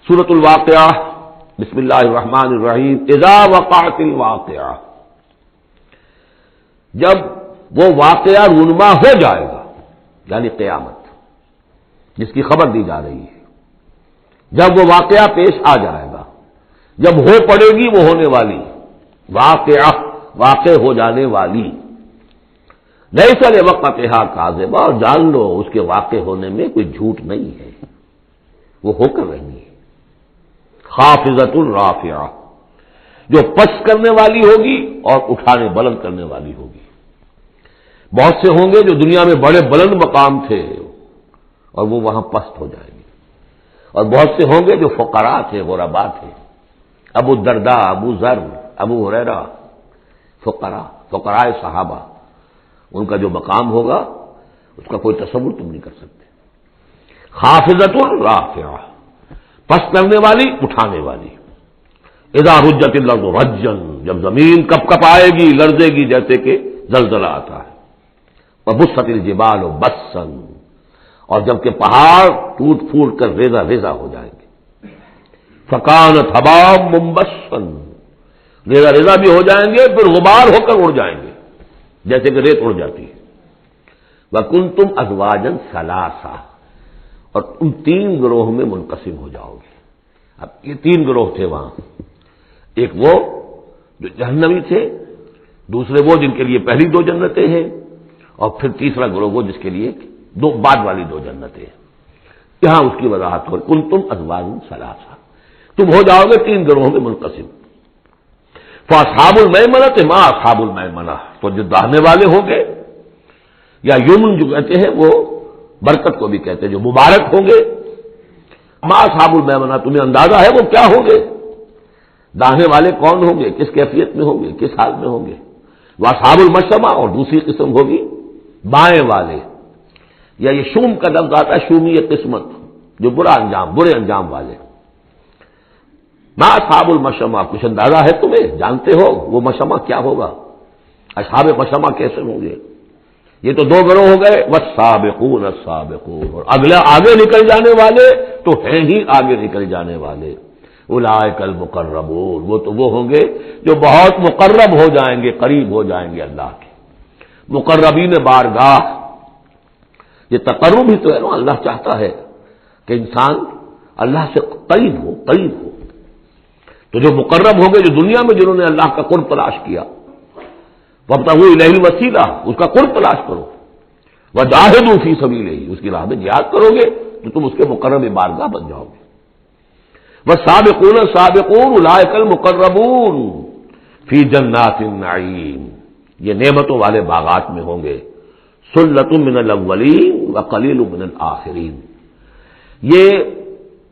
سورۃ الواقعہ، بسم اللہ الرحمن الرحیم۔ اذا وقعت الواقعہ، جب وہ واقعہ رونما ہو جائے گا، یعنی قیامت جس کی خبر دی جا رہی ہے، جب وہ واقعہ پیش آ جائے گا، جب ہو پڑے گی وہ ہونے والی واقعہ، واقع ہو جانے والی، لیس لوقتھا کاذبہ، اور جان لو اس کے واقع ہونے میں کوئی جھوٹ نہیں ہے، وہ ہو کر رہی ہے۔ خافضۃ رافعہ، جو پس کرنے والی ہوگی اور اٹھانے بلند کرنے والی ہوگی۔ بہت سے ہوں گے جو دنیا میں بڑے بلند مقام تھے اور وہ وہاں پست ہو جائیں گے، اور بہت سے ہوں گے جو فقراء تھے، غرباء تھے، ابو الدرداء، ابو ذر، ابو ہریرہ، فقراء صحابہ، ان کا جو مقام ہوگا اس کا کوئی تصور تم نہیں کر سکتے۔ خافضۃ رافعہ، پس کرنے والی، اٹھانے والی۔ اذا رجت الارض رجا، جب زمین کپ کپ آئے گی، لرزے گی جیسے کہ زلزلہ آتا ہے۔ وبست الجبال بسا، اور جب کہ پہاڑ ٹوٹ پھوٹ کر ریزہ ریزہ ہو جائیں گے۔ فکانت ہباء منبثا، ریزہ ریزہ بھی ہو جائیں گے، پھر غبار ہو کر اڑ جائیں گے جیسے کہ ریت اڑ جاتی ہے۔ وکنتم ازواجا ثلاثا، اور تم تین گروہ میں منقسم ہو جاؤ گے۔ اب یہ تین گروہ تھے وہاں، ایک وہ جو جہنمی تھے، دوسرے وہ جن کے لیے پہلی دو جنتیں ہیں، اور پھر تیسرا گروہ وہ جس کے لیے دو بعد والی دو جنتیں ہیں۔ یہاں اس کی وضاحت ہو، کنتم ازواجا ثلاثا، تم ہو جاؤ گے تین گروہوں میں منقسم۔ فاصحاب المیمنۃ ما اصحاب المیمنہ، تو جو داہنے والے ہوں گے، یا یمن جو کہتے ہیں وہ برکت کو بھی کہتے ہیں، جو مبارک ہوں گے، ما اصحاب المیمنہ، تمہیں اندازہ ہے وہ کیا ہوں گے؟ داہنے والے کون ہوں گے، کس کیفیت میں ہوں گے، کس حال میں ہوں گے؟ واصحاب المشأمہ، اور دوسری قسم ہوگی بائیں والے، یا یہ شوم کا لفظ آتا ہے، شومی قسمت، جو برا انجام، برے انجام والے۔ ما اصحاب المشأمہ، کچھ اندازہ ہے تمہیں، جانتے ہو وہ مشأمہ کیا ہوگا، اصحاب مشأمہ کیسے ہوں گے؟ یہ تو دو گروہ ہو گئے، والسابقون السابقون، اور اگلا آگے نکل جانے والے تو ہیں ہی آگے نکل جانے والے۔ اولئک المقربون، وہ تو وہ ہوں گے جو بہت مقرب ہو جائیں گے، قریب ہو جائیں گے اللہ کے۔ مقربین بارگاہ، یہ تقرب ہی تو ہے نا، اللہ چاہتا ہے کہ انسان اللہ سے قریب ہو، قریب ہو۔ تو جو مقرب ہوں گے، جو دنیا میں جنہوں نے اللہ کا قرب تلاش کیا، وابتغوا الیہ الوسیلہ، اس کا قرب تلاش کرو، وجاہدوا فی سبیلہ، اس کی راہ میں جہاد کرو گے تو تم اس کے مقرب بارگاہ بن جاؤ گے۔ والسابقون السابقون اولئک المقربون فی جنات النعیم، یہ نعمتوں والے باغات میں ہوں گے۔ ثلۃ من الاولین وقلیل من الآخرین، یہ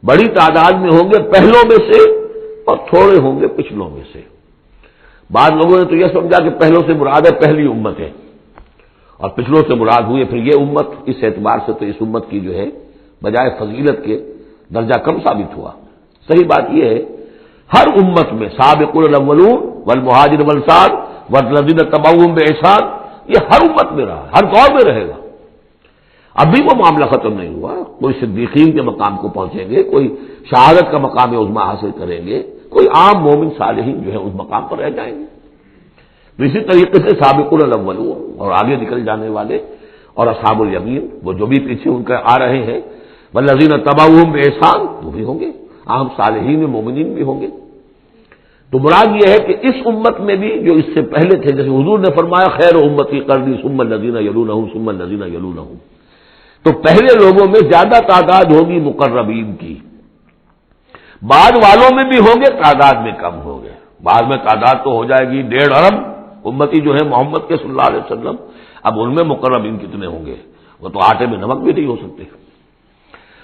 بڑی تعداد میں ہوں گے پہلوں میں سے، اور تھوڑے ہوں گے پچھلوں میں سے۔ بعض لوگوں نے تو یہ سمجھا کہ پہلوں سے مراد ہے پہلی امت ہے، اور پچھلوں سے مراد ہوئی پھر یہ امت، اس اعتبار سے تو اس امت کی جو ہے بجائے فضیلت کے درجہ کم ثابت ہوا۔ صحیح بات یہ ہے، ہر امت میں سابقون الاولون والمہاجر والانصار والذین تبعوہم بإحسان، یہ ہر امت میں رہا، ہر دور میں رہے گا۔ اب بھی وہ معاملہ ختم نہیں ہوا، کوئی صدیقین کے مقام کو پہنچیں گے، کوئی شہادت کا مقام عظمیٰ حاصل کریں گے، کوئی عام مومن صالحین جو ہے اس مقام پر رہ جائیں گے۔ تو اسی طریقے سے سابقون الاولون، اور آگے نکل جانے والے، اور اصحاب الیمین، وہ جو بھی پیچھے ان کا آ رہے ہیں، والذین تبعوہم بإحسان، وہ بھی ہوں گے، عام صالحین مومنین بھی ہوں گے۔ تو مراد یہ ہے کہ اس امت میں بھی جو اس سے پہلے تھے، جیسے حضور نے فرمایا خیر امتی قرنی ثم الذین یلونہم ثم الذین یلونہم، تو پہلے لوگوں میں زیادہ تعداد ہوگی مقربین کی، بعد والوں میں بھی ہوں گے، تعداد میں کم ہوں گے۔ بعد میں تعداد تو ہو جائے گی 1.5 ارب امتی جو ہے محمد کے صلی اللہ علیہ وسلم، اب ان میں مقربین کتنے ہوں گے، وہ تو آٹے میں نمک بھی نہیں ہو سکتے۔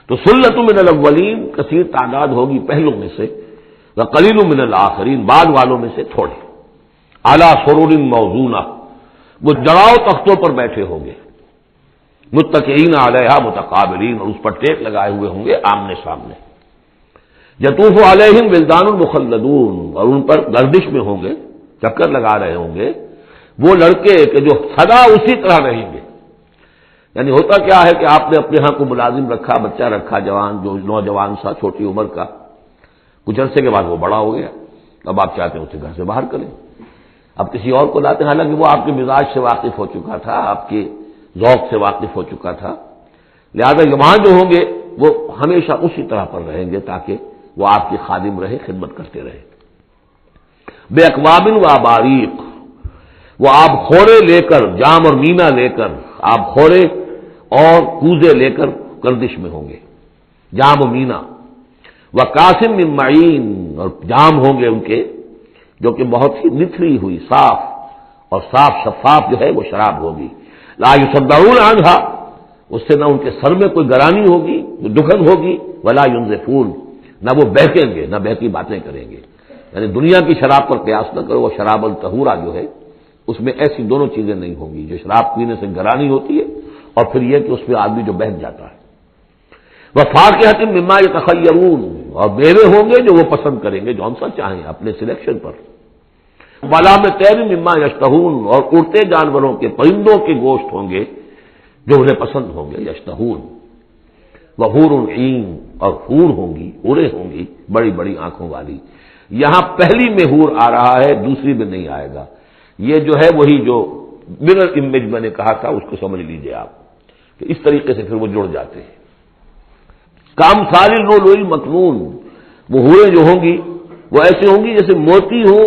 تو ثلۃ من الاولین، کثیر تعداد ہوگی پہلوں میں سے، وقلیل من الآخرین، بعد والوں میں سے تھوڑے۔ علی سرر موضونہ، وہ جڑاؤ تختوں پر بیٹھے ہوں گے، متکئین علیہا متقابلین، اور اس پر ٹیک لگائے ہوئے ہوں گے آمنے سامنے۔ یطوف علیہم ولدان مخلدون، اور ان پر گردش میں ہوں گے، چکر لگا رہے ہوں گے وہ لڑکے کہ جو سدا اسی طرح رہیں گے۔ یعنی ہوتا کیا ہے کہ آپ نے اپنے ہاں کو ملازم رکھا، بچہ رکھا، جوان جو نوجوان سا چھوٹی عمر کا، کچھ عرصے کے بعد وہ بڑا ہو گیا، اب آپ چاہتے ہیں اسے گھر سے باہر کریں، اب کسی اور کو لاتے ہیں، حالانکہ وہ آپ کے مزاج سے واقف ہو چکا تھا، آپ کے ذوق سے واقف ہو چکا تھا، لہذا وہاں جو ہوں گے وہ ہمیشہ اسی طرح پر رہیں گے تاکہ وہ آپ کی خادم رہے، خدمت کرتے رہے۔ بے اکواب و اباریق، وہ آب خورے لے کر، جام اور مینا لے کر، آب خورے اور کوزے لے کر گردش میں ہوں گے، جام و مینا، وہ قاسم من معین، اور جام ہوں گے ان کے جو کہ بہت ہی نتھری ہوئی، صاف اور صاف شفاف جو ہے وہ شراب ہوگی، لا یصدعون عنہا، اس سے نہ ان کے سر میں کوئی گرانی ہوگی، دکھن ہوگی، ولا ینزفون، نہ وہ بہکیں گے، نہ بہکی باتیں کریں گے۔ یعنی دنیا کی شراب پر قیاس نہ کرو، وہ شراب الطہورہ جو ہے اس میں ایسی دونوں چیزیں نہیں ہوں گی، جو شراب پینے سے گرانی ہوتی ہے اور پھر یہ کہ اس میں آدمی جو بہک جاتا ہے۔ وفاکہۃ مما یتخیرون، اور میوے ہوں گے جو وہ پسند کریں گے، جون سا چاہیں اپنے سلیکشن پر۔ ولحم طیر مما یشتہون، اور اڑتے جانوروں کے، پرندوں کے گوشت ہوں گے جو انہیں پسند ہوں گے، یشتہون۔ وحور عین، اور حور ہوں گی، حوریں ہوں گی بڑی بڑی آنکھوں والی۔ یہاں پہلی میں حور آ رہا ہے، دوسری میں نہیں آئے گا، یہ جو ہے وہی جو مرر امیج میں نے کہا تھا اس کو سمجھ لیجئے آپ، کہ اس طریقے سے پھر وہ جڑ جاتے ہیں۔ کام سال اللؤلؤ المکنون، وہ حوریں جو ہوں گی وہ ایسے ہوں گی جیسے موتی ہو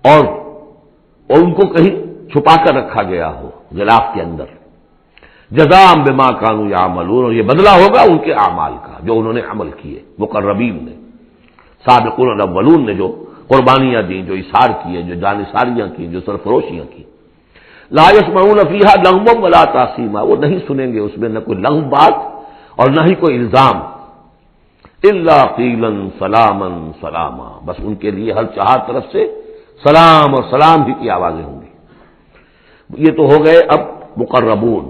اور ان کو کہیں چھپا کر رکھا گیا ہو غلاف کے اندر۔ جزاء بما كانوا يعملون، اور یہ بدلہ ہوگا ان کے اعمال کا جو انہوں نے عمل کیے، مقربین نے، سابقون الاولون نے جو قربانیاں دیں، جو اثار کیے، جو جانثاریاں کی، جو سرفروشیاں کی۔ لا يسمعون فيها لغوا ولا تاثیما، وہ نہیں سنیں گے اس میں نہ کوئی لغو بات اور نہ ہی کوئی الزام، الا قیلا سلاما سلاما، بس ان کے لیے ہر چہار طرف سے سلام اور سلام ہی کی آوازیں ہوں گی۔ یہ تو ہو گئے اب مقربون۔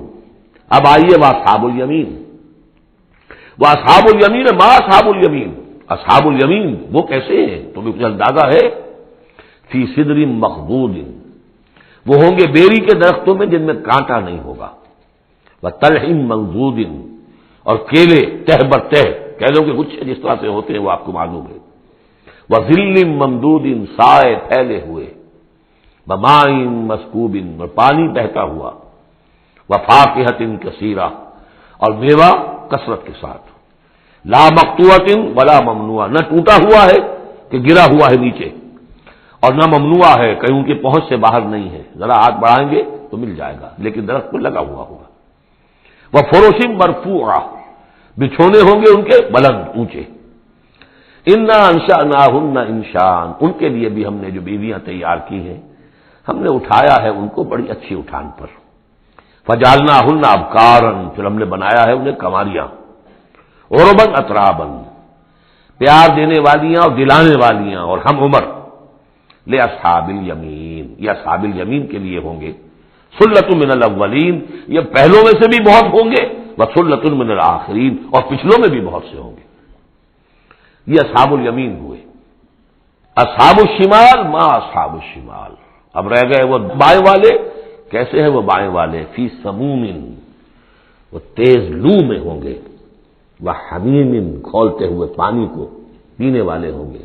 اب آئیے واصحاب الیمین، واصحاب الیمین، ما اصحاب الیمین، اصحاب الیمین وہ کیسے ہیں تمہیں کچھ اندازہ ہے؟ فی صدر مخضود، وہ ہوں گے بیری کے درختوں میں جن میں کانٹا نہیں ہوگا، وطلح منضود، اور کیلے تہ بر تہ، کیلوں کے گچھے جس طرح سے ہوتے ہیں وہ آپ کو معلوم ہے، وظل ممدود، سائے پھیلے ہوئے، بماء مسکوب، اور پانی بہتا ہوا، وفاکہۃ کثیرہ، اور میوہ کثرت کے ساتھ، لا مقطوعۃ ولا ممنوعہ، نہ ٹوٹا ہوا ہے کہ گرا ہوا ہے نیچے، اور نہ ممنوع ہے کہیں ان کی پہنچ سے باہر نہیں ہے، ذرا ہاتھ بڑھائیں گے تو مل جائے گا لیکن درخت پر لگا ہوا ہوگا۔ وفرش مرفوعہ، بچھونے ہوں گے ان کے بلند اونچے، انا انشأناہن انشاء، ان کے لیے بھی ہم نے جو بیویاں تیار کی ہیں ہم نے اٹھایا ہے ان کو بڑی اچھی اٹھان پر، فجعلناہن ابکارا، پھر ہم نے بنایا ہے انہیں کنواریاں، عربا اترابا، پیار دینے والیاں اور دلانے والیاں اور ہم عمر، لاصحاب الیمین، یہ اصحاب الیمین کے لیے ہوں گے، سلۃ من الاولین، یہ پہلوں میں سے بھی بہت ہوں گے، وسلۃ من الآخرین، اور پچھلوں میں بھی بہت سے ہوں گے۔ یہ اصحاب الیمین ہوئے۔ اصحاب الشمال، ما اصحاب الشمال، اب رہ گئے وہ بائیں والے، کیسے ہیں وہ بائیں والے؟ فی سموم، وہ تیز لو میں ہوں گے، وحمیم، کھولتے ہوئے پانی کو پینے والے ہوں گے،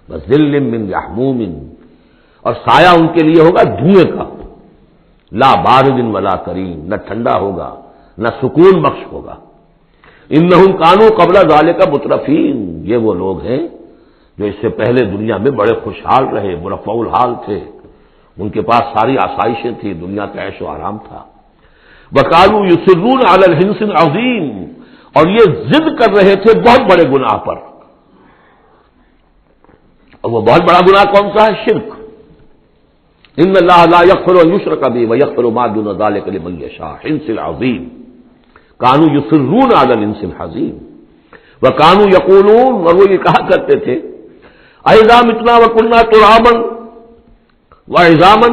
وظل من یحموم، اور سایہ ان کے لیے ہوگا دھوئیں کا، لا بارد ولا کریم، نہ ٹھنڈا ہوگا نہ سکون بخش ہوگا۔ انہم کانوا قبل ذالک مترفین، یہ وہ لوگ ہیں جو اس سے پہلے دنیا میں بڑے خوشحال رہے، مرفع الحال تھے، ان کے پاس ساری آسائشیں تھیں، دنیا کا عیش و آرام تھا۔ وکانوا یصرون علی الحنث العظیم، اور یہ ضد کر رہے تھے بہت بڑے گناہ پر، اور وہ بہت بڑا گناہ کون سا ہے؟ شرک۔ ان اللہ لا یغفر ان یشرک بہ ویغفر ما دون ذلک لمن یشاء، حنث العظیم، کانوا یصرون علی الحنث العظیم، وکانوا یقولون، اور وہ یہ کہا کرتے تھے، اذا متنا وکنا ترابا وعظاما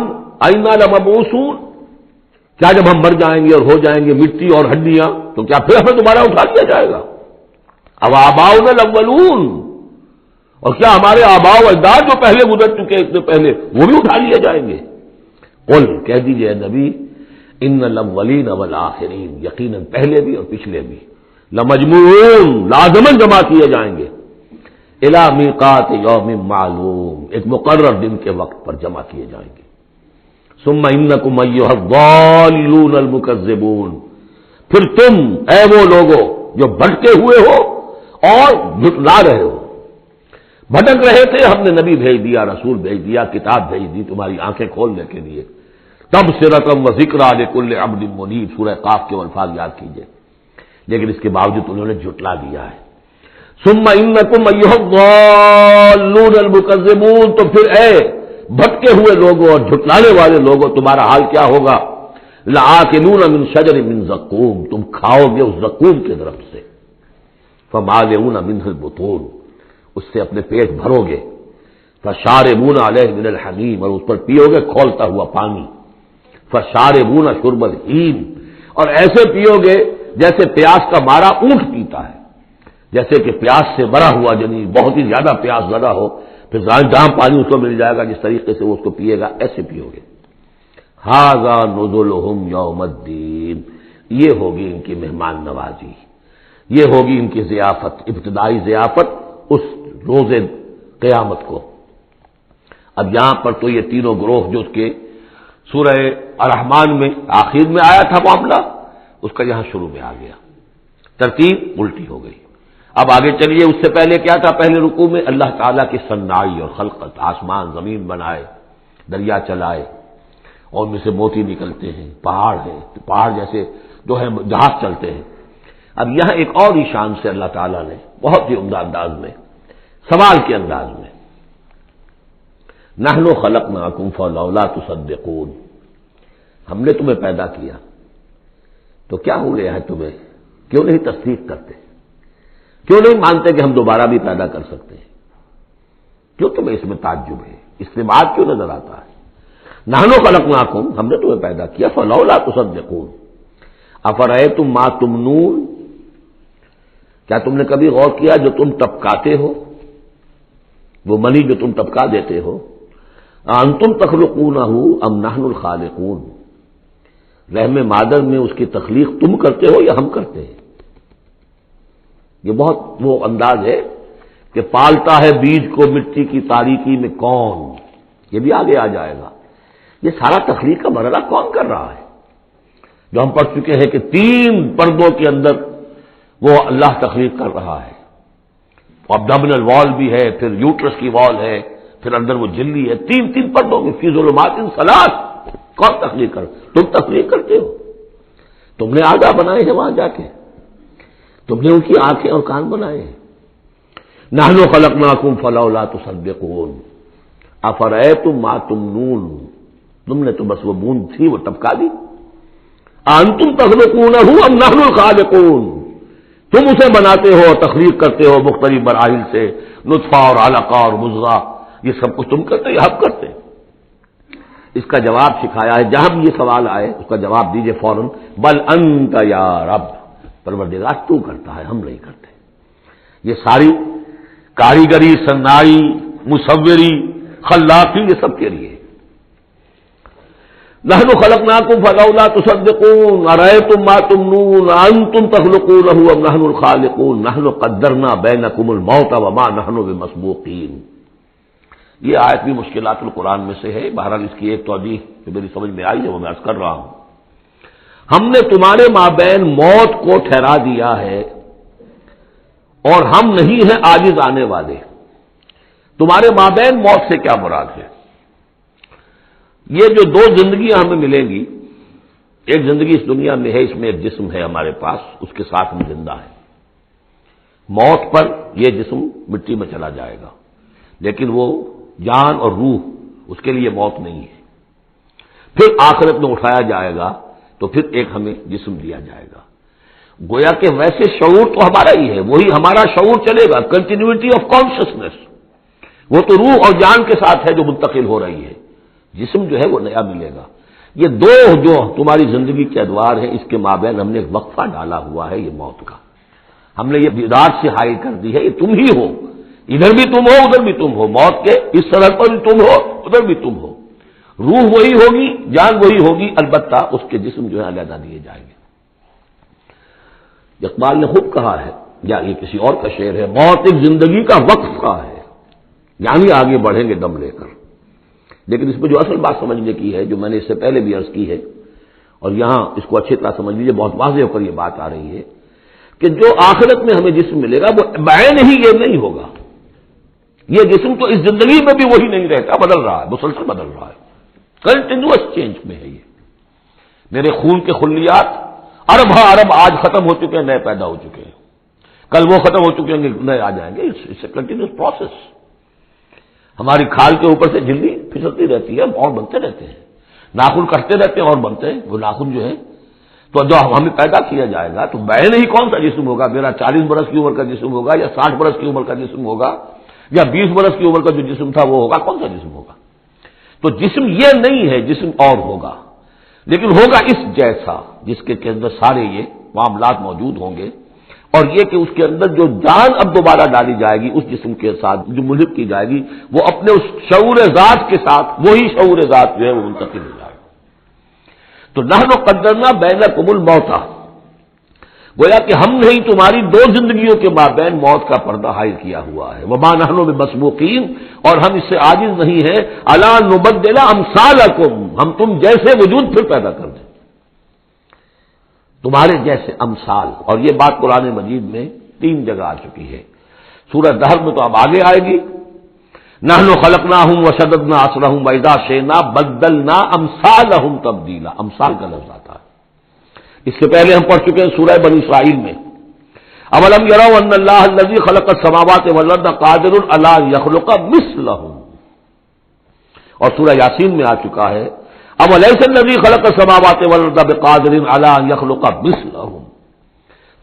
ائنا لمبعوثون، کیا جب ہم مر جائیں گے اور ہو جائیں گے مٹی اور ہڈیاں تو کیا پھر ہمیں دوبارہ اٹھا لیا جائے گا؟ اب آباؤنا الاولون، اور کیا ہمارے آباء و اجداد جو پہلے گزر چکے اتنے پہلے وہ بھی اٹھا لیے جائیں گے؟ قل، کہہ دیجئے نبی، ان الاولین والآخرین، یقیناً پہلے بھی اور پچھلے بھی، لمجموعون، لازماً جمع کیے جائیں گے، الی میقات یوم معلوم، ایک مقرر دن کے وقت پر جمع کیے جائیں گے. ثم انکم ایھا الضالون المکذبون، پھر تم اے وہ لوگوں جو بھٹکے ہوئے ہو اور جھٹلا رہے ہو. بھٹک رہے تھے، ہم نے نبی بھیج دیا، رسول بھیج دیا، کتاب بھیج دی تمہاری آنکھیں کھولنے کے لیے. تبصرۃ و ذکریٰ لکل عبد منیب، سورہ قاف کے الفاظ یاد کیجئے. لیکن اس کے باوجود انہوں نے جھٹلا دیا ہے. ثم انکم ایھا الضالون المکذبون، تو پھر اے بھٹکے ہوئے لوگوں اور جھٹلانے والے لوگوں، تمہارا حال کیا ہوگا؟ لآکلون من شجر من زقوم، تم کھاؤ گے اس زقوم کے درخت سے. فمالئون منہ البطون، اس سے اپنے پیٹ بھرو گے. فشاربون علیہ من الحمیم، اور اس پر پیو گے کھولتا ہوا پانی. فشاربون شرب الہیم، اور ایسے پیو گے جیسے پیاس کا مارا اونٹ پیتا ہے. جیسے کہ پیاس سے مرا ہوا جنی بہت ہی زیادہ پیاس زدہ ہو، پھر جہاں پانی اس کو مل جائے گا جس طریقے سے وہ اس کو پیے گا، ایسے پیو گے. ھذا نزلھم یوم الدین، یہ ہوگی ان کی مہمان نوازی، یہ ہوگی ان کی ضیافت، ابتدائی ضیافت اس روز قیامت کو. اب یہاں پر تو یہ تینوں گروہ جو اس کے سورہ الرحمن میں آخر میں آیا تھا معاملہ، اس کا یہاں شروع میں آ گیا، ترتیب الٹی ہو گئی. اب آگے چلیے، اس سے پہلے کیا تھا؟ پہلے رکوع میں اللہ تعالیٰ کی صنائی اور خلقت، آسمان زمین بنائے، دریا چلائے اور ان میں سے موتی نکلتے ہیں، پہاڑ ہیں، پہاڑ جیسے جو ہے جہاز چلتے ہیں. اب یہاں ایک اور ہی شان سے اللہ تعالیٰ نے بہت ہی عمدہ انداز میں، سوال کے انداز میں، نحن خلقناکم فلولا تصدقون، ہم نے تمہیں پیدا کیا تو کیا ہو گیا ہے تمہیں، کیوں نہیں تصدیق کرتے، کیوں نہیں مانتے کہ ہم دوبارہ بھی پیدا کر سکتے ہیں؟ کیوں تمہیں اس میں تعجب ہے، استبعاد کیوں نظر آتا ہے؟ نحن خلقناکم، ہم نے تمہیں پیدا کیا، فلولا تصدقون افرأیتم ما تمنون، کیا تم نے کبھی غور کیا جو تم ٹپکاتے ہو، وہ منی جو تم ٹپکا دیتے ہو؟ انتم تخلقونہ ام نحن الخالقون، رحم مادر میں اس کی تخلیق تم کرتے ہو یا ہم کرتے ہیں؟ یہ بہت وہ انداز ہے کہ پالتا ہے بیج کو مٹی کی تاریکی میں کون، یہ بھی آگے آ جائے گا. یہ سارا تخلیق کا مرحلہ کون کر رہا ہے؟ جو ہم پڑھ چکے ہیں کہ 3 پردوں کے اندر وہ اللہ تخلیق کر رہا ہے. ابڈومینل وال بھی ہے، پھر یوٹرس کی وال ہے، پھر اندر وہ جھلی ہے، 3 پردوں میں، فی ظلمات ثلاث. کون تخلیق کر؟ تم تخلیق کرتے ہو، تم نے آگاہ بنائے ہیں وہاں جا کے، تم نے ان کی آنکھیں اور کان بنائے ہیں. نحن خلقناکم فلولا تصدقون افرأیتم ما تمنون، تم نے تو بس وہ بوند تھی وہ ٹپکا دی. انتم تخلقونہ ام نحن الخالقون، تم اسے بناتے ہو، تخلیق کرتے ہو مختلف مراحل سے، نطفہ اور علقہ اور مضغہ، یہ سب کچھ تم کرتے یا ہم کرتے؟ اس کا جواب سکھایا ہے، جہاں بھی یہ سوال آئے اس کا جواب دیجئے فوراً، بل انت یا رب، پروردگار تو کرتا ہے، ہم نہیں کرتے. یہ ساری کاریگری، صنائی، مصوری، خلاقی، یہ سب کے لیے. نحن خلقناکم فلولا تصدقون ارأیتم ما تمنون انتم تخلقونہ ام نحن الخالقون نحن قدرنا بینکم الموت وما نحن بمسبوقین. یہ آیت بھی مشکلات القرآن میں سے ہے، بہرحال اس کی ایک توجیہ جو میری سمجھ میں آئی ہے وہ میں عرض کر رہا ہوں. ہم نے تمہارے مابین موت کو ٹھہرا دیا ہے اور ہم نہیں ہیں عاجز آنے والے. تمہارے مابین موت سے کیا مراد ہے؟ یہ جو 2 زندگیاں ہمیں ملیں گی، ایک زندگی اس دنیا میں ہے، اس میں ایک جسم ہے ہمارے پاس، اس کے ساتھ ہم زندہ ہیں. موت پر یہ جسم مٹی میں چلا جائے گا، لیکن وہ جان اور روح اس کے لیے موت نہیں ہے. پھر آخرت میں اٹھایا جائے گا تو پھر ایک ہمیں جسم دیا جائے گا. گویا کہ ویسے شعور تو ہمارا ہی ہے، وہی ہمارا شعور چلے گا، کنٹینیوٹی آف کانشسنس، وہ تو روح اور جان کے ساتھ ہے جو منتقل ہو رہی ہے. جسم جو ہے وہ نیا ملے گا. یہ 2 جو تمہاری زندگی کے ادوار ہیں، اس کے مابین ہم نے ایک وقفہ ڈالا ہوا ہے، یہ موت کا. ہم نے یہ بیدار سے حائل کر دی ہے، یہ تم ہی ہو، ادھر بھی تم ہو ادھر بھی تم ہو، موت کے اس سرحد پر بھی تم ہو ادھر بھی تم ہو. روح وہی ہوگی، جان وہی ہوگی، البتہ اس کے جسم جو ہے علیحدہ دیے جائیں گے. اقبال نے خوب کہا ہے یا یہ کسی اور کا شعر ہے، موت ایک زندگی کا وقفہ ہے، یعنی آگے بڑھیں گے دم لے کر۔ لیکن اس میں جو اصل بات سمجھنے کی ہے، جو میں نے اس سے پہلے بھی عرض کی ہے، اور یہاں اس کو اچھی طرح سمجھ لیجیے، بہت واضح ہو کر یہ بات آ رہی ہے کہ جو آخرت میں ہمیں جسم ملے گا وہ بعین ہی یہ نہیں ہوگا۔ یہ جسم تو اس زندگی میں بھی وہی نہیں رہتا، بدل رہا ہے، مسلسل بدل رہا ہے، کنٹینیوس چینج میں ہے یہ۔ میرے خون کے خلیات ارب ارب آج ختم ہو چکے ہیں، نئے پیدا ہو چکے ہیں، کل وہ ختم ہو چکے ہیں، نئے آ جائیں گے۔ It's a continuous process. ہماری کھال کے اوپر سے جلدی پھسلتی رہتی ہے اور بنتے رہتے ہیں، ناخن کٹتے رہتے ہیں اور بنتے ہیں وہ ناخن جو ہے۔ تو جو ہمیں پیدا کیا جائے گا تو بعین ہی کون سا جسم ہوگا؟ میرا 40 برس کی عمر کا جسم ہوگا یا 60 برس کی عمر کا جسم ہوگا یا 20 برس کی عمر کا جو جسم تھا وہ ہوگا؟ کون سا جسم ہوگا؟ تو جسم یہ نہیں ہے، جسم اور ہوگا، لیکن ہوگا اس جیسا جس کے اندر سارے یہ معاملات موجود ہوں گے، اور یہ کہ اس کے اندر جو جان اب دوبارہ ڈالی جائے گی اس جسم کے ساتھ جو ملحق کی جائے گی، وہ اپنے اس شعور ذات کے ساتھ وہی شعور ذات جو ہے وہ منتقل ہو جائے گا۔ تو نحن قدرنا بینکم الموت، گویا کہ ہم نے تمہاری دو زندگیوں کے مابین موت کا پردہ حائل کیا ہوا ہے۔ وما نحن بمسبوقین، اور ہم اس سے عاجز نہیں ہیں، الا نبدل امثالکم، ہم تم جیسے وجود پھر پیدا کر دیں، تمہارے جیسے امثال۔ اور یہ بات قرآن مجید میں 3 جگہ آ چکی ہے، سورہ دہر میں تو اب آگے آئے گی، نحن خلقناہم وشددنا اسرہم واذا شئنا بدلنا امثالہم تبدیلا، امثال کا لفظ آتا ہے۔ اس سے پہلے ہم پڑھ چکے ہیں سورہ بنی اسرائیل میں، اولم یروا ان اللہ الذی خلق السماوات والارض قادر علی ان یخلق مثلہم، اور سورہ یاسین میں آ چکا ہے اولیس الذی خلق السماوات والارض بقادر علی ان یخلق مثلہم۔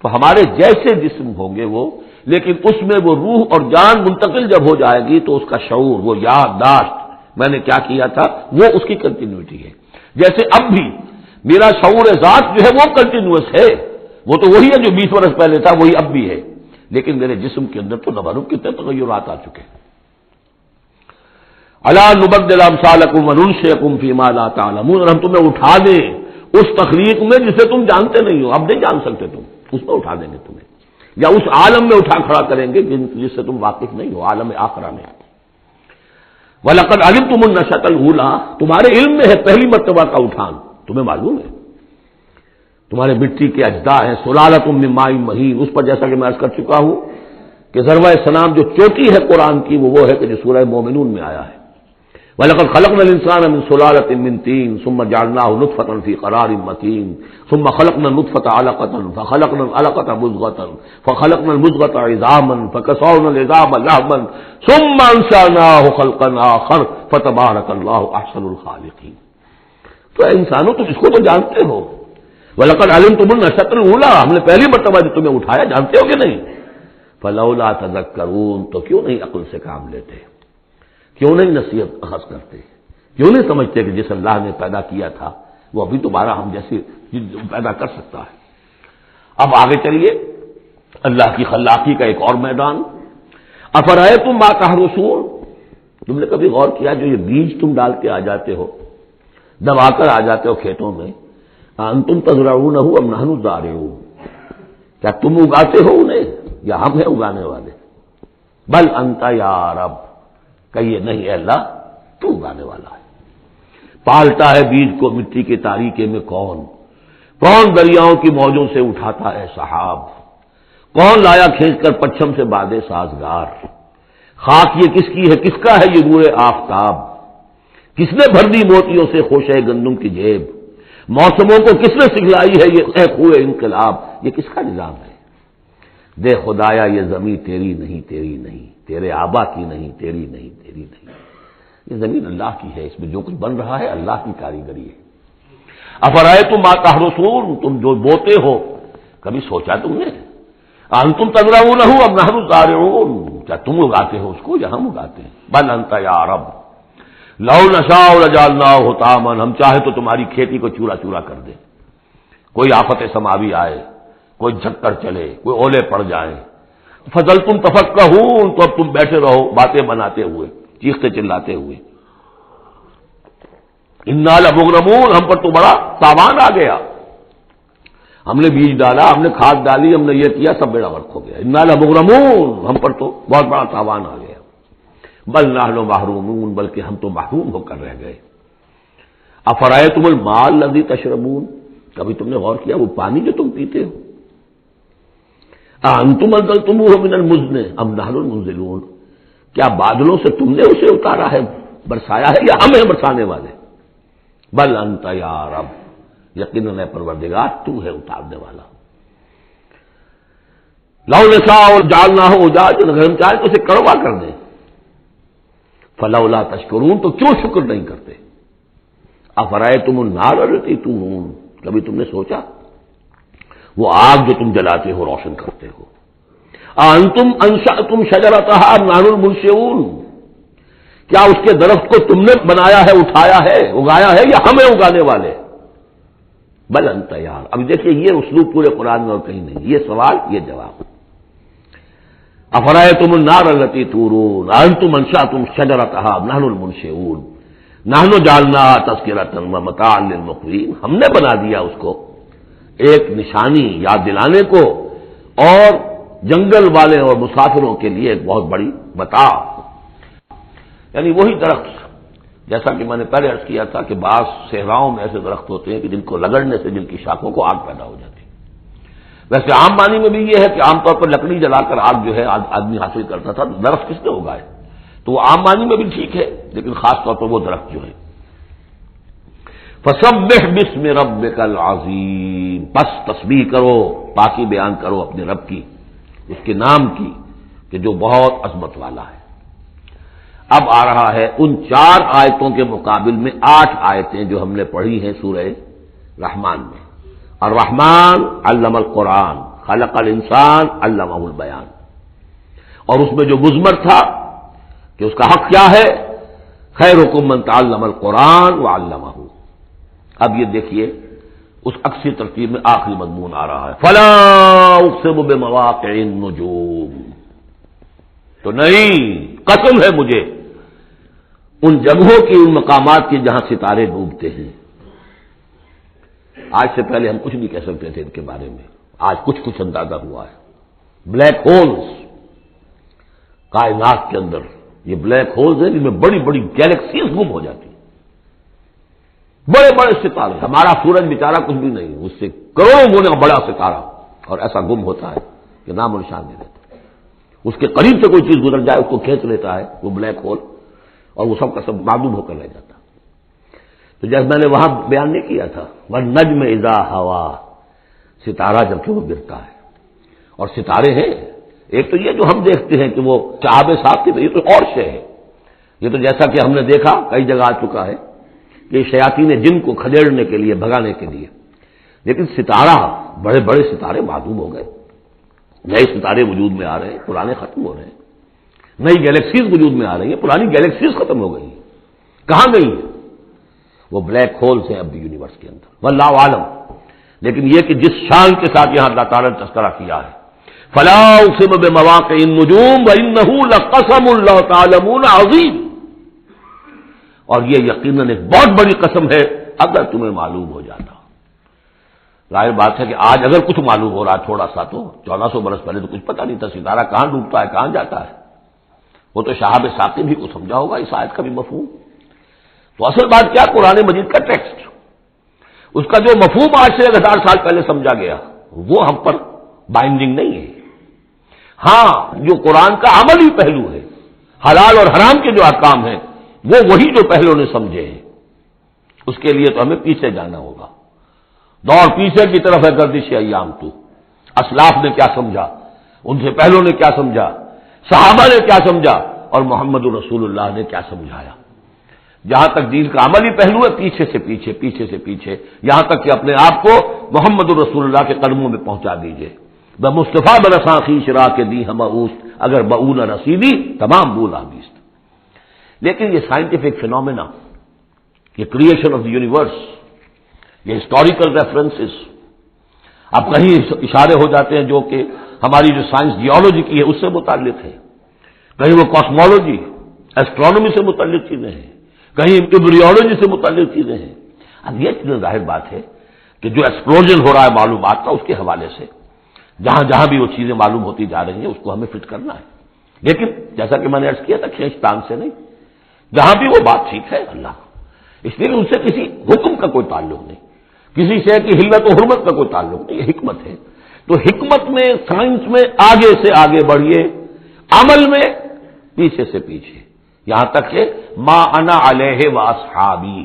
تو ہمارے جیسے جسم ہوں گے وہ، لیکن اس میں وہ روح اور جان منتقل جب ہو جائے گی تو اس کا شعور، وہ یادداشت میں نے کیا کیا تھا، وہ اس کی کنٹینیوٹی ہے۔ جیسے اب بھی میرا شعور ذات جو ہے وہ کنٹینیوس ہے، وہ تو وہی ہے جو 20 برس پہلے تھا، وہی اب بھی ہے، لیکن میرے جسم کے اندر تو نہ معلوم کتنے تغیرات آ چکے ہیں۔ الا نبدل امثالکم وننشئکم فیما لا تعلمون، اور ہم تمہیں اٹھا دیں اس تخلیق میں جسے تم جانتے نہیں ہو، اب نہیں جان سکتے تم، اس میں اٹھا دیں گے تمہیں، یا اس عالم میں اٹھا کھڑا کریں گے جس سے تم واقف نہیں ہو، عالم آخرہ میں۔ وَلَقَدْ عَلِمْتُمُ النَّشْأَةَ الْأُولَىٰ، تمہارے علم میں ہے پہلی مرتبہ کا اٹھان، تمہیں معلوم ہے، تمہارے مٹی کے اجزاء ہیں، سلالۃ من ماء مہین، اس پر جیسا کہ میں عرض کر چکا ہوں کہ ذروہ سلام جو چوٹی ہے قرآن کی وہ ہے کہ جو سورہ مومنون میں آیا ہے، وَلَقَدْ خَلَقْنَا الْإِنسَانَ مِنْ سُلَالَةٍ مِّن طِينٍ ثُمَّ جَعَلْنَاهُ نُطْفَةً فِي قَرَارٍ مَّكِينٍ ثُمَّ خَلَقْنَا النُّطْفَةَ عَلَقَةً فَخَلَقْنَا الْعَلَقَةَ مُضْغَةً فَخَلَقْنَا الْمُضْغَةَ عِظَامًا فَكَسَوْنَا الْعِظَامَ لَحْمًا ثُمَّ أَنشَأْنَاهُ خَلْقًا آخَرَ فَتَبَارَكَ اللَّهُ أَحْسَنُ الْخَالِقِينَ۔ تو اے انسانوں تم اس کو تو جانتے ہو، وَلَقَدْ عَلِمْتُمُ النَّشْأَةَ الْأُولَىٰ، ہم نے پہلی مرتبہ جو تمہیں اٹھایا جانتے ہو کہ نہیں، فَلَوْلَا تَذَكَّرُونَ، تو کیوں نہیں عقل سے کام لیتے، کیوں نہیں نصیحت اخذ کرتے، کیوں نہیں سمجھتے کہ جس اللہ نے پیدا کیا تھا وہ ابھی دوبارہ ہم جیسے پیدا کر سکتا ہے۔ اب آگے چلیے، اللہ کی خلاقی کا ایک اور میدان، افرأیتم ما تحرثون، تم نے کبھی غور کیا جو یہ بیج تم ڈال کے آ جاتے ہو، دبا کر آ جاتے ہو کھیتوں میں، انتم تزرعونہ ام نحن الزارعون، کیا تم اگاتے ہو انہیں یا ہم ہیں اگانے والے؟ بل انت یا رب، کہیے نہیں اے اللہ تو اگانے والا ہے۔ پالتا ہے بیج کو مٹی کے تاریکے میں کون دریاؤں کی موجوں سے اٹھاتا ہے سحاب، کون لایا کھینچ کر پچھم سے بادے سازگار، خاک یہ کس کی ہے، کس کا ہے یہ روئے آفتاب، کس نے بھر دی موتیوں سے خوشے گندم کی جیب، موسموں کو کس نے سکھلائی ہے یہ اے خوئے انقلاب، یہ کس کا نظام ہے؟ دے خدایا یہ زمین تیری نہیں، تیری نہیں، تیرے آبا کی نہیں، تیری نہیں، تیری نہیں، یہ زمین اللہ کی ہے، اس میں جو کچھ بن رہا ہے اللہ کی کاریگری ہے۔ افرأیتم ما تحرثون، تم جو بوتے ہو کبھی سوچا تم نے، انتم تزرعونہ ام نحن الزارعون، کیا تم اگاتے ہو اس کو یا ہم اگاتے ہیں؟ بل انت یا رب لو نشاء لجعلناہ حطاما، ہم چاہے تو تمہاری کھیتی کو چورا چورا کر دیں، کوئی آفت سماوی آئے، کوئی جھکڑ چلے، کوئی اولے پڑ جائیں، فظلتم تفکہون، تو اب تم بیٹھے رہو باتیں بناتے ہوئے، چیختے چلاتے ہوئے، انا لمغرمون، ہم پر تو بڑا تاوان آ گیا، ہم نے بیج ڈالا، ہم نے کھاد ڈالی، ہم نے یہ کیا، سب بیڑا غرق ہو گیا. انا لمغرمون، ہم پر تو بہت بڑا تاوان آ گیا. بل نحن محرومون، بلکہ ہم تو محروم ہو کر رہ گئے. افرأیتم الماء الذی تشربون، کبھی تم نے غور کیا وہ پانی جو تم پیتے ہو؟ اانتم انزلتموہ من المزن ام نحن المنزلون، کیا بادلوں سے تم نے اسے اتارا ہے، برسایا ہے، یا ہم ہیں برسانے والے؟ بل انت یا رب، یقیناً پروردگار تو ہے اتارنے والا. لو نشاء جعلناہ اجاجا، اگر ہم چاہیں تو اسے کڑوا کر دیں. فلولا تشکرون، تو کیوں شکر نہیں کرتے؟ افرأیتم النار التی تورون، کبھی تم نے سوچا وہ آگ جو تم جلاتے ہو، روشن کرتے ہو، انتم انشأتم شجرتها ام نحن المنشئون، کیا اس کے درخت کو تم نے بنایا ہے، اٹھایا ہے، اگایا ہے، یا ہمیں اگانے والے؟ بل انت یار. اب دیکھیے یہ اسلوب پورے قرآن میں اور کہیں نہیں، یہ سوال یہ جواب. افرأیتم النار التی تورون انتم انشأتم شجرتها ام نحن المنشئون نحن جعلناها تذکرۃ ومتاعا للمقوین، ہم نے بنا دیا اس کو ایک نشانی یاد دلانے کو، اور جنگل والے اور مسافروں کے لیے ایک بہت بڑی متاع. یعنی وہی درخت، جیسا کہ میں نے پہلے عرض کیا تھا کہ بعض صحراؤں میں ایسے درخت ہوتے ہیں کہ جن کو رگڑنے سے جن کی شاخوں کو آگ پیدا ہو جاتی ہے. ویسے عام معنی میں بھی یہ ہے کہ عام طور پر لکڑی جلا کر آگ جو ہے آدمی حاصل کرتا تھا، درخت کس نے اگائے؟ تو وہ عام معنی میں بھی ٹھیک ہے، لیکن خاص طور پر وہ درخت جو ہے. فسبح باسم ربک العظیم، بس تسبیح کرو، پاکی بیان کرو اپنے رب کی، اس کے نام کی کہ جو بہت عظمت والا ہے. اب آ رہا ہے ان 4 آیتوں کے مقابل میں 8 آیتیں جو ہم نے پڑھی ہیں سورہ رحمان میں. الرحمن علم القرآن خلق الانسان علمہ البیان، اور اس میں جو مضمر تھا کہ اس کا حق کیا ہے، خیرکم من تعلم القرآن وعلمہ. اب یہ دیکھیے اس عکسی ترتیب میں آخری مضمون آ رہا ہے، فلا اقسم بمواقع النجوم، تو نہیں، قسم ہے مجھے ان جگہوں کی، ان مقامات کی جہاں ستارے ڈوبتے ہیں. آج سے پہلے ہم کچھ نہیں کہہ سکتے تھے ان کے بارے میں، آج کچھ کچھ اندازہ ہوا ہے. بلیک ہولز کائنات کے اندر، یہ بلیک ہولز ہیں جن میں بڑی بڑی گیلیکسیز گم ہو جاتی ہیں، بڑے بڑے ستارے. ہمارا سورج بیچارہ کچھ بھی نہیں، اس سے کروڑوں گنا بڑا ستارہ، اور ایسا گم ہوتا ہے کہ نام و نشان نہیں رہتا. اس کے قریب سے کوئی چیز گزر جائے اس کو کھینچ لیتا ہے وہ بلیک ہول، اور وہ سب کا سب معدوم ہو کر رہ جاتا. تو جیسے میں نے وہاں بیان نہیں کیا تھا، والنجم اذا ہوا، ستارہ جب کہ وہ گرتا ہے. اور ستارے ہیں، ایک تو یہ جو ہم دیکھتے ہیں کہ وہ شہاب صاحب کی، یہ تو اور شے ہے. یہ تو جیسا کہ ہم نے دیکھا کئی جگہ آ چکا ہے کہ شیاطین جن کو کھدیڑنے کے لیے، بھگانے کے لیے. لیکن ستارہ، بڑے بڑے ستارے معدوم ہو گئے، نئے ستارے وجود میں آ رہے ہیں، پرانے ختم ہو رہے ہیں. نئی گیلیکسیز وجود میں آ رہی ہیں، پرانی گیلیکسیز ختم ہو گئی. کہاں گئی ہیں؟ وہ بلیک ہولز ہیں اب بھی یونیورس کے اندر، واللہ عالم. لیکن یہ کہ جس شان کے ساتھ یہاں اللہ تعالیٰ نے تذکرہ کیا ہے، فلا اقسم بمواقع النجوم وانہ لقسم لو تعلمون عظیم، اور یہ یقیناً ایک بہت بڑی قسم ہے اگر تمہیں معلوم ہو جاتا. ظاہر بات ہے کہ آج اگر کچھ معلوم ہو رہا ہے تھوڑا سا، تو 1400 برس پہلے تو کچھ پتہ نہیں تھا ستارہ کہاں ڈوبتا ہے، کہاں جاتا ہے. وہ تو شہاب ثاقب بھی کو سمجھا ہوگا اس آیت کا بھی مفہوم. تو اصل بات کیا، قرآن مجید کا ٹیکسٹ، اس کا جو مفہوم آج سے 1000 سال پہلے سمجھا گیا وہ ہم پر بائنڈنگ نہیں ہے. ہاں جو قرآن کا عملی پہلو ہے، حلال اور حرام کے جو احکام ہیں، وہ وہی جو پہلو نے سمجھے ہیں، اس کے لیے تو ہمیں پیچھے جانا ہوگا. دور پیچھے کی طرف ہے گردش ایام. تو اسلاف نے کیا سمجھا، ان سے پہلوں نے کیا سمجھا، صحابہ نے کیا سمجھا، اور محمد رسول اللہ نے کیا سمجھایا. جہاں تک دین کا عملی پہلو ہے، پیچھے سے پیچھے، پیچھے سے پیچھے، یہاں تک کہ اپنے آپ کو محمد رسول اللہ کے قدموں میں پہنچا دیجئے. بمصطفیٰ برساں خیش را کے دی ہم اوست، اگر بؤن رسیدی تمام بول آمیست. لیکن یہ سائنٹیفک فینومینا، یہ کریشن آف دی یونیورس، یہ ہسٹوریکل ریفرنسز، اب کہیں اشارے ہو جاتے ہیں جو کہ ہماری جو سائنس جیولوجی کی ہے اس سے متعلق ہے، کہیں وہ کاسمولوجی، ایسٹرونومی سے متعلق چیزیں ہیں، کہیں ایمبریولوجی سے متعلق چیزیں ہیں. اب یہ چیزیں ظاہر بات ہے کہ جو ایکسپلوژن ہو رہا ہے معلومات کا، اس کے حوالے سے جہاں جہاں بھی وہ چیزیں معلوم ہوتی جا رہی ہیں اس کو ہمیں فٹ کرنا ہے. لیکن جیسا کہ میں نے عرض کیا تھا کھینچ تان سے نہیں، جہاں بھی وہ بات ٹھیک ہے اللہ، اس لیے ان سے کسی حکم کا کوئی تعلق نہیں، کسی شے کی حلت و حرمت کا کوئی تعلق نہیں، یہ حکمت ہے. تو حکمت میں، سائنس میں آگے سے آگے بڑھیے، عمل میں پیچھے سے پیچھے، یہاں تک کہ ما انا علیہ واصحابی،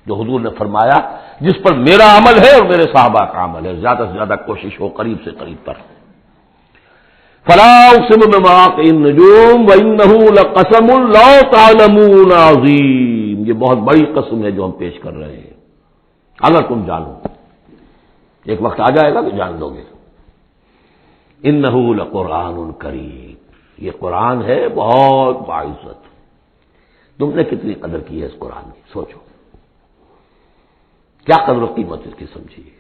جو حضور نے فرمایا جس پر میرا عمل ہے اور میرے صحابہ کا عمل ہے، زیادہ سے زیادہ کوشش ہو قریب سے قریب پر. فلا اقسم بمواقع النجوم وانه لقسم لو تعلمون عظیم، یہ بہت بڑی قسم ہے جو ہم پیش کر رہے ہیں، اگر تم جانو. ایک وقت آ جائے گا کہ جان لو گے. انہ لقرآن کریم، یہ قرآن ہے بہت باعزت. تم نے کتنی قدر کی ہے اس قرآن کی، سوچو کیا قدر و قیمت اس کی سمجھیے.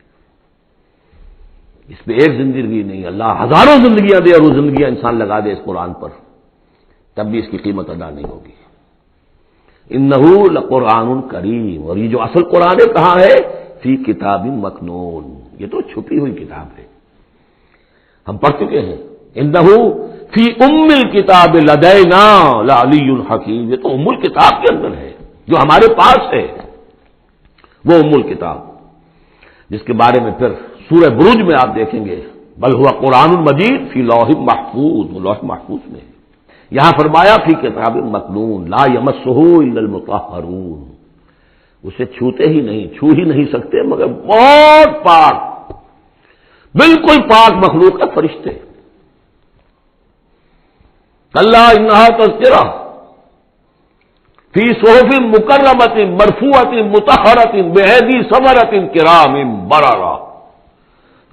اس پہ ایک زندگی نہیں، اللہ ہزاروں زندگیاں دے اور وہ زندگیاں انسان لگا دے اس قرآن پر، تب بھی اس کی قیمت ادا نہیں ہوگی. انہ لقرآن کریم، اور یہ جو اصل قرآن ہے کہاں ہے؟ فی کتاب مکنون، یہ تو چھپی ہوئی کتاب ہے، ہم پڑھ چکے ہیں. انہ فی ام الکتاب لدینا لعلی الحکیم، یہ تو ام الکتاب کے اندر ہے جو ہمارے پاس ہے، وہ ام الکتاب جس کے بارے میں پھر سورہ بروج میں آپ دیکھیں گے بل ہوا قرآن مجید فی لوح محفوظ، وہ لوح محفوظ میں ہے. یہاں فرمایا فی کتاب مکنون لا یمسہ الا المطہرون، اسے چھوتے ہی نہیں، چھو ہی نہیں سکتے مگر بہت پاک، بالکل پاک مخلوق ہے، فرشتے. کلا انہا تذکرہ فی صحف مکرمۃ مرفوعۃ مطہرۃ بایدی سفرۃ کرام بررہ،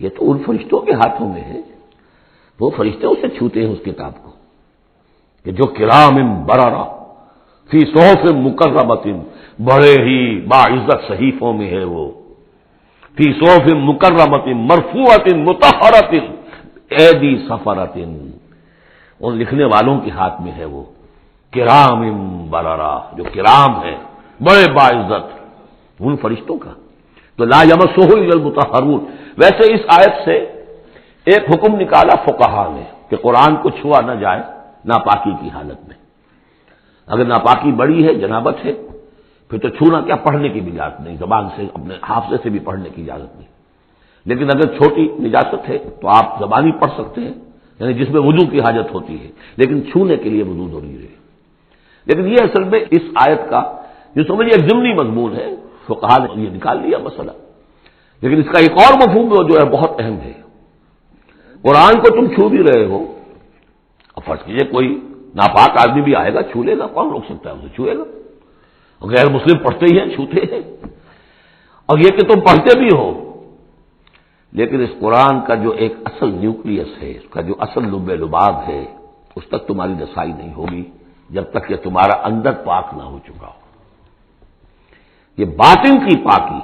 یہ تو ان فرشتوں کے ہاتھوں میں ہے، وہ فرشتے اسے چھوتے ہیں اس کتاب کو، کہ جو کرام بررہ فی صحف مکرمۃ، بڑے ہی باعزت صحیفوں میں ہے وہ، فی صحف مکرمۃ مرفوعۃ مطہرۃ ایدی سفرۃ، ان لکھنے والوں کے ہاتھ میں ہے وہ، کرام بررہ، جو کرام ہے بڑے باعزت ان فرشتوں کا. تو لا یمسہ الا المطہرون. ویسے اس آیت سے ایک حکم نکالا فقہا نے کہ قرآن کو چھوا نہ جائے ناپاکی کی حالت میں. اگر ناپاکی بڑی ہے، جنابت ہے، پھر تو چھونا کیا، پڑھنے کی بھی اجازت نہیں، زبان سے اپنے حافظے سے بھی پڑھنے کی اجازت نہیں. لیکن اگر چھوٹی نجاست ہے تو آپ زبانی پڑھ سکتے ہیں، یعنی جس میں وضو کی حاجت ہوتی ہے، لیکن چھونے کے لیے وضو ضروری ہے. لیکن یہ اصل میں اس آیت کا جو سمجھیے ایک ضمنی مضمون ہے، فقہا نے یہ نکال لیا مسئلہ. لیکن اس کا ایک اور مفہوم جو ہے بہت اہم ہے. قرآن کو تم چھو بھی رہے ہو، اب فرض کیجئے کوئی ناپاک آدمی بھی آئے گا چھو لے گا، کون روک سکتا ہے اسے چھوئے گا. غیر مسلم پڑھتے ہی ہیں، چھوتے ہیں. اور یہ کہ تم پڑھتے بھی ہو، لیکن اس قرآن کا جو ایک اصل نیوکلیس ہے، اس کا جو اصل لب لباب ہے، اس تک تمہاری رسائی نہیں ہوگی جب تک کہ تمہارا اندر پاک نہ ہو چکا ہو. یہ باطن کی پاکی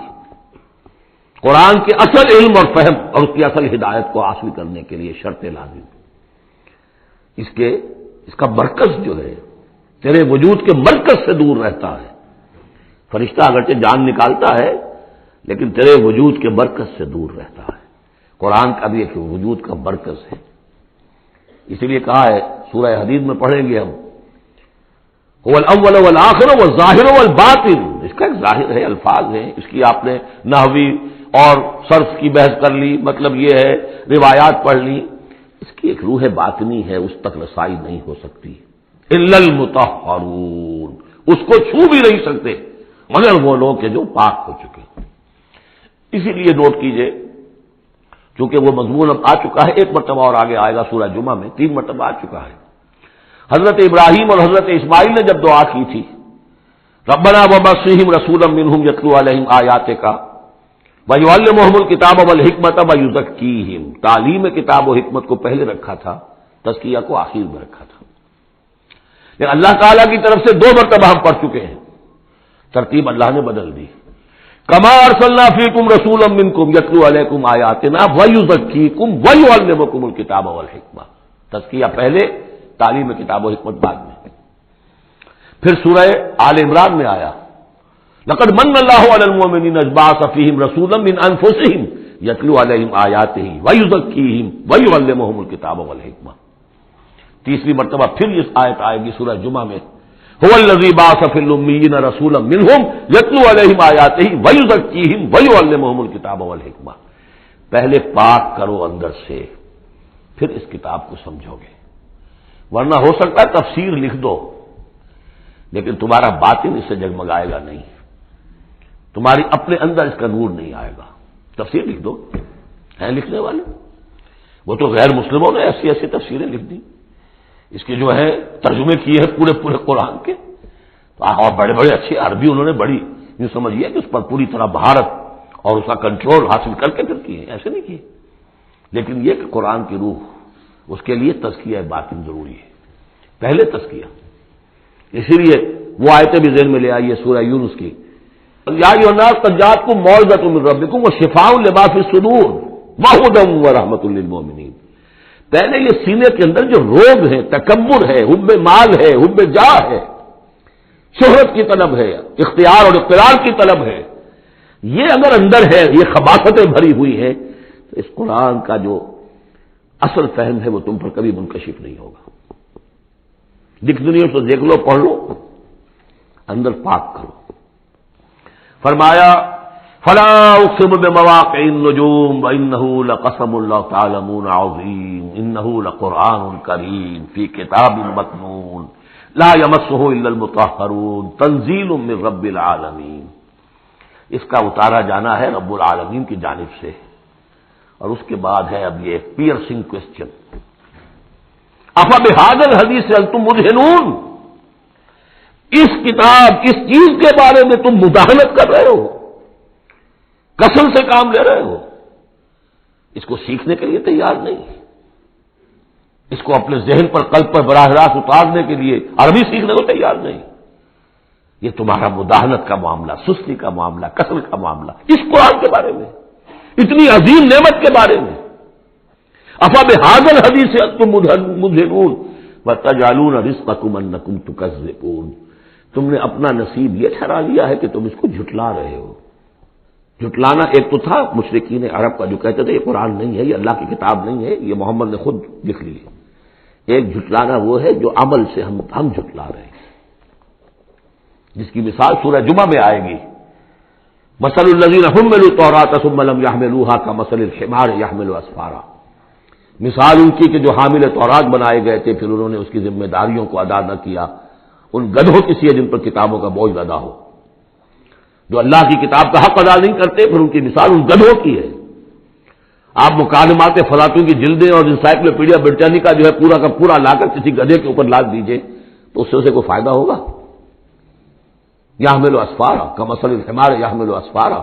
قرآن کے اصل علم اور فہم اور اس کی اصل ہدایت کو حاصل کرنے کے لیے شرط لازم. اس کا مرکز جو ہے تیرے وجود کے مرکز سے دور رہتا ہے. فرشتہ اگرچہ جان نکالتا ہے لیکن تیرے وجود کے مرکز سے دور رہتا ہے. قرآن کا بھی ایک وجود کا مرکز ہے. اسی لیے کہا ہے سورہ حدید میں پڑھیں گے ہم، هو الاول والآخر والظاہر والباطن. اس کا ایک ظاہر ہے، الفاظ ہیں، اس کی آپ نے نحوی اور صرف کی بحث کر لی، مطلب یہ ہے روایات پڑھ لی. اس کی ایک روح باطنی ہے، اس تک رسائی نہیں ہو سکتی. الا المطہرون، اس کو چھو بھی نہیں سکتے مگر وہ لوگ کہ جو پاک ہو چکے. اسی لیے نوٹ کیجئے، چونکہ وہ مضمون اب آ چکا ہے، ایک مرتبہ اور آگے آئے گا سورہ جمعہ میں، 3 مرتبہ آ چکا ہے. حضرت ابراہیم اور حضرت اسماعیل نے جب دعا کی تھی ربنا وبعث رسولا منہم یتلو علیہم آیاتک ویعلمہم الکتاب والحکمۃ ویزکیہم، تعلیم کتاب و حکمت کو پہلے رکھا تھا، تزکیہ کو آخر میں رکھا تھا. لیکن اللہ تعالیٰ کی طرف سے 2 مرتبہ ہم پڑھ چکے ہیں، ترتیب اللہ نے بدل دی. کما ارسلنا فیکم رسولا منکم یتلو علیکم آیاتنا ویزکیکم ویعلمکم الکتاب والحکمہ. تزکیہ پہلے، تعلیم کتاب و حکمت بعد میں. پھر سورہ آل عمران میں آیا لقد من اللہ علی المؤمنین اذ بعث فیہم رسولا من انفسہم یتلو علیہم آیاتہ ویزکیہم ویعلمہم الکتاب والحکمہ. تیسری مرتبہ پھر یہ آیت آئے گی سورہ جمعہ میں، هو الذی بعث فی الامیین رسولا منہم یتلو علیہم آیاتہ ویزکیہم ویعلمہم الکتاب والحکمہ. پہلے پاک کرو اندر سے، پھر اس کتاب کو سمجھو گے. ورنہ ہو سکتا ہے تفسیر لکھ دو لیکن تمہارا باطن اس سے جگمگائے گا نہیں، تمہاری اپنے اندر اس کا نور نہیں آئے گا. تفسیر لکھ دو، ہیں لکھنے والے، وہ تو غیر مسلموں نے ایسی ایسی تفسیریں لکھ دی، اس کے جو ہے ترجمے کیے ہیں پورے پورے قرآن کے، اور بڑے بڑے اچھی عربی انہوں نے بڑی یوں سمجھیے کہ اس پر پوری طرح بھارت اور اس کا کنٹرول حاصل کر کے پھر کیے، ایسے نہیں کیے. لیکن یہ کہ قرآن کی روح، اس کے لیے تزکیہ باطن ضروری ہے، پہلے تزکیہ. اسی لیے وہ آیتیں بھی ذہن میں لے آئیے سورہ یونس کی، یا ایھا الناس قد جاءتکم موعظۃ من ربکم وشفاء لما فی الصدور وہدی ورحمۃ للمؤمنین. پہلے یہ سینے کے اندر جو روگ ہے، تکبر ہے، حب مال ہے، حب جاہ ہے، شہرت کی طلب ہے، اختیار اور اقتدار کی طلب ہے، یہ اگر اندر ہے، یہ خباثتیں بھری ہوئی ہیں، تو اس قرآن کا جو اصل فہم ہے وہ تم پر کبھی منکشف نہیں ہوگا. ڈکشنری تو دیکھ لو، پڑھ لو، اندر پاک کرو. فرمایا فلا اقسم بمواقع النجوم وانه لقسم لو تعلمون عظیم انه لقرآن کریم فی کتاب مکنون لا یمسہ الا المطہرون تنزیل من رب العالمین. اس کا اتارا جانا ہے رب العالمین کی جانب سے. اور اس کے بعد ہے اب یہ پیئرسنگ کوسچن، افبہذا الحدیث انتم مدہنون، اس کتاب، اس چیز کے بارے میں تم مداہنت کر رہے ہو، کسل سے کام لے رہے ہو، اس کو سیکھنے کے لیے تیار نہیں، اس کو اپنے ذہن پر، قلب پر براہ راست اتارنے کے لیے عربی سیکھنے کو تیار نہیں. یہ تمہارا مداہنت کا معاملہ، سستی کا معاملہ، کسل کا معاملہ، اس قرآن کے بارے میں، اتنی عظیم نعمت کے بارے میں. افبہذا الحدیث انتم مدہنون وتجعلون رزقکم انکم تکذبون. تم نے اپنا نصیب یہ ٹھہرا لیا ہے کہ تم اس کو جھٹلا رہے ہو. جھٹلانا ایک تو تھا مشرکین عرب کا جو کہتے تھے یہ قرآن نہیں ہے، یہ اللہ کی کتاب نہیں ہے، یہ محمد نے خود لکھ لی. ایک جھٹلانا وہ ہے جو عمل سے ہم جھٹلا رہے ہیں، جس کی مثال سورہ جمعہ میں آئے گی. مثل الذین حملوا التوراۃ ثم لم يحملوها كمثل الحمار يحمل اسفارا. مثال ان کی کہ جو حامل تورات بنائے گئے تھے پھر انہوں نے اس کی ذمہ داریوں کو ادا نہ کیا، ان گدھوں کی سی جن پر کتابوں کا بوجھ لدا ہو، جو اللہ کی کتاب کا حق ادا نہیں کرتے، پھر ان کی مثال ان گدھوں کی ہے. آپ مکالمات فلاطوں کی جلدیں اور انسائکلوپیڈیا برٹانیکا جو ہے پورا کا پورا لا کر کسی گدھے کے اوپر لاد دیجئے تو اس سے اسے کوئی فائدہ ہوگا؟ یحمل اسفارا کمثل الحمار یحمل اسفارا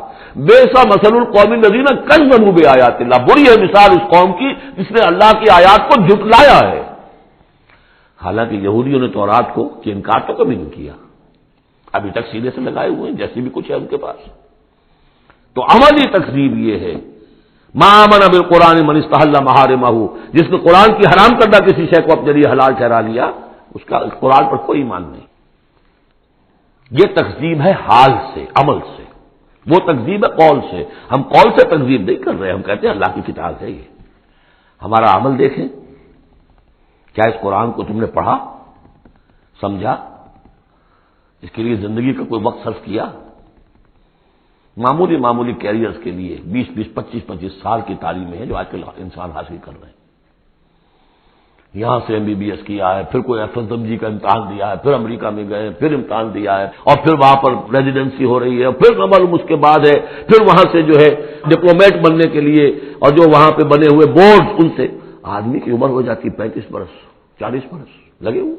بئس مثل القوم الذین کذبوا بآیات اللہ. بری ہے مثال اس قوم کی جس نے اللہ کی آیات کو جھٹلایا ہے. حالانکہ یہودیوں نے تورات کو کہ انکار تو کبھی نہیں کیا، ابھی تک سینے سے لگائے ہوئے ہیں جیسی بھی کچھ ہے ان کے پاس. تو عملی تکذیب یہ ہے، ما آمن بالقرآن من استحل محارمہ، جس نے قرآن کی حرام کردہ کسی شے کو اپنے لیے حلال ٹھہرا لیا، اس کا قرآن پر کوئی ایمان نہیں. یہ تکذیب ہے حال سے، عمل سے. وہ تکذیب ہے قول سے. ہم قول سے تکذیب نہیں کر رہے، ہم کہتے ہیں اللہ کی کتاب ہے یہ. ہمارا عمل دیکھیں، کیا اس قرآن کو تم نے پڑھا، سمجھا، اس کے لیے زندگی کا کوئی وقت صرف کیا؟ معمولی کیریئرز کے لیے 20 25 سال کی تعلیمیں ہیں جو آج کل انسان حاصل کر رہے ہیں. یہاں سے MBBS کیا ہے، پھر کوئی FSMG کا امتحان دیا ہے، پھر امریکہ میں گئے، پھر امتحان دیا ہے، اور پھر وہاں پر ریزیڈنسی ہو رہی ہے، پھر معلوم اس کے بعد ہے، پھر وہاں سے جو ہے ڈپلومیٹ بننے کے لیے، اور جو وہاں پہ بنے ہوئے بورڈ، ان سے آدمی کی عمر ہو جاتی 35 برس 40 برس لگے ہوئے.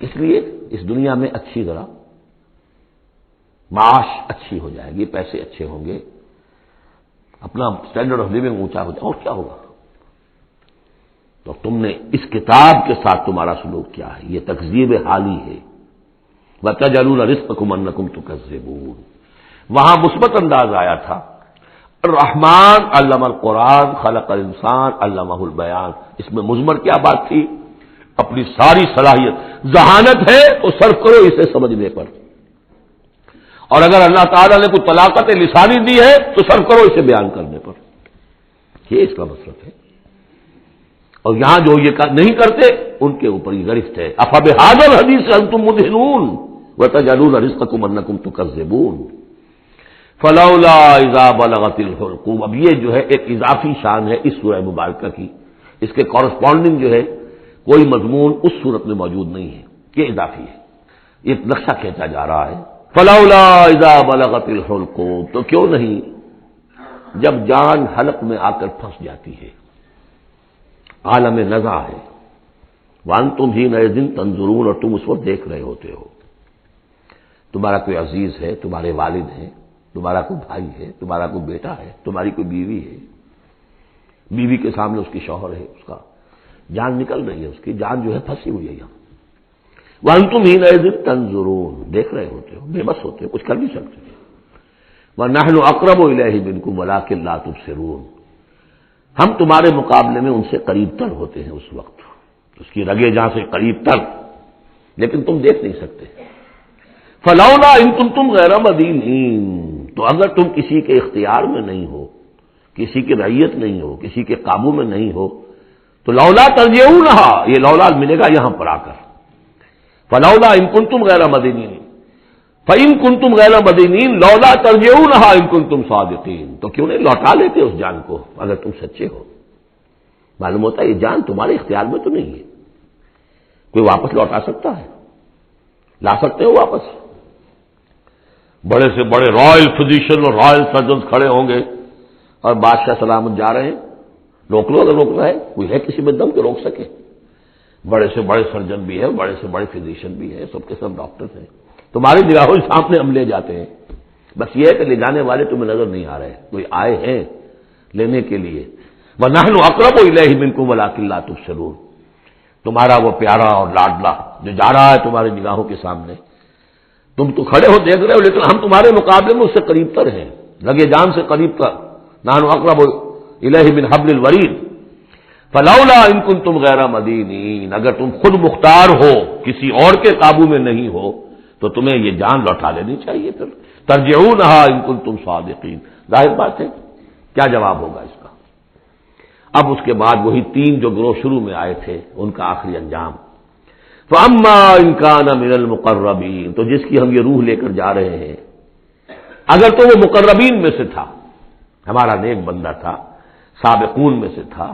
اس لیے اس دنیا میں اچھی ذرا معاش اچھی ہو جائے گی، پیسے اچھے ہوں گے، اپنا اسٹینڈرڈ آف لیونگ اونچا ہو جائے، اور کیا ہوگا. تو تم نے اس کتاب کے ساتھ تمہارا سلوک کیا ہے، یہ تکذیب حالی ہے. وَتَجْعَلُونَ رِزْقَكُمْ أَنَّكُمْ تُكَذِّبُونَ. وہاں مثبت انداز آیا تھا، الرحمن علم القرآن خلق الانسان علمہ البیان. اس میں مضمر کیا بات تھی؟ اپنی ساری صلاحیت، ذہانت ہے تو صرف کرو اسے سمجھنے پر، اور اگر اللہ تعالیٰ نے کوئی طلاقت لسانی دی ہے تو صرف کرو اسے بیان کرنے پر. یہ اس کا مطلب ہے. اور یہاں جو یہ نہیں کرتے ان کے اوپر یہ گرفت ہے. افبہذا الحدیث انتم مدہنون وتجعلون رزقکم انکم تکذبون فلولا اذا بلغت الحلقوم. اب یہ جو ہے ایک اضافی شان ہے اس سورہ مبارکہ کی، اس کے کورسپونڈنگ جو ہے کوئی مضمون اس صورت میں موجود نہیں ہے، یہ اضافی ہے، یہ نقشہ کھینچا جا رہا ہے. فلولا اذا بلغت الحلقوم، تو کیوں نہیں جب جان حلق میں آ کر پھنس جاتی ہے، عالم نزع ہے، وانتم حینئذ تنظرون، اور تم اس وقت دیکھ رہے ہوتے ہو. تمہارا کوئی عزیز ہے، تمہارے والد ہیں، تمہارا کوئی بھائی ہے، تمہارا کوئی بیٹا ہے، تمہاری کوئی بیوی ہے، بیوی کے سامنے اس کی شوہر ہے، اس کا جان نکل رہی ہے، اس کی جان جو ہے پھنسی ہوئی ہے یہاں. وانتم حینئذ تنظرون، دیکھ رہے ہوتے ہو، بے بس ہوتے ہو، کچھ کر نہیں سکتے. وَنَحْنُ أَقْرَبُ إِلَيْهِ مِنْكُمْ وَلَٰكِن لَّا تُبْصِرُونَ، ہم تمہارے مقابلے میں ان سے قریب تر ہوتے ہیں اس وقت، اس کی رگے جہاں سے قریب تر، لیکن تم دیکھ نہیں سکتے. فلولا ان کنتم غیر مدینین، تو اگر تم کسی کے اختیار میں نہیں ہو، کسی کی رعیت نہیں ہو، کسی کے قابو میں نہیں ہو، تو لولا ترجعونہا، یہ لولا ملے گا یہاں پر آ کر. فلولا ان کنتم غیر مدینین، فإن کنتم غیر مدینین لولا ترجعونہا ان کنتم صادقین، تو کیوں نہیں لوٹا لیتے اس جان کو اگر تم سچے ہو. معلوم ہوتا ہے یہ جان تمہارے اختیار میں تو نہیں ہے، کوئی واپس لوٹا سکتا ہے؟ لا سکتے ہو واپس؟ بڑے سے بڑے رائل فزیشین اور رائل سرجنز کھڑے ہوں گے اور بادشاہ سلامت جا رہے ہیں، روک لو اگر روکنا ہے، کوئی ہے کسی میں دم کے روک سکے؟ بڑے سے بڑے سرجن بھی ہے، بڑے سے بڑے فزیشین بھی ہے، سب کے سب ڈاکٹرز ہیں، تمہاری نگاہوں کے سامنے ہم لے جاتے ہیں. بس یہ ہے کہ لے جانے والے تمہیں نظر نہیں آ رہے، کوئی آئے ہیں لینے کے لیے. وَنَحْنُ أَقْرَبُ إِلَيْهِ مِنْكُمْ وَلَٰكِن لَّا تُبْصِرُونَ، تمہارا وہ پیارا اور لاڈلا جو جا رہا ہے تمہاری نگاہوں کے سامنے، تم تو کھڑے ہو دیکھ رہے ہو، لیکن ہم تمہارے مقابلے میں اس سے قریب تر ہیں، لگے جان سے قریب تر. نحن اقرب الیہ من حبل الورید فلولا ان کنتم غیر مدینین، اگر تم خود مختار ہو، کسی اور کے قابو میں نہیں ہو، تو تمہیں یہ جان لوٹا لینی چاہیے. پھر ترجعونہا ان کنتم صادقین، ظاہر بات ہے کیا جواب ہوگا اس کا. اب اس کے بعد وہی تین جو گروہ شروع میں آئے تھے ان کا آخری انجام. فَأَمَّا إِن كَانَ مِنَ الْمُقَرَّبِينَ، تو جس کی ہم یہ روح لے کر جا رہے ہیں، اگر تو وہ مقربین میں سے تھا، ہمارا نیک بندہ تھا، سابقون میں سے تھا،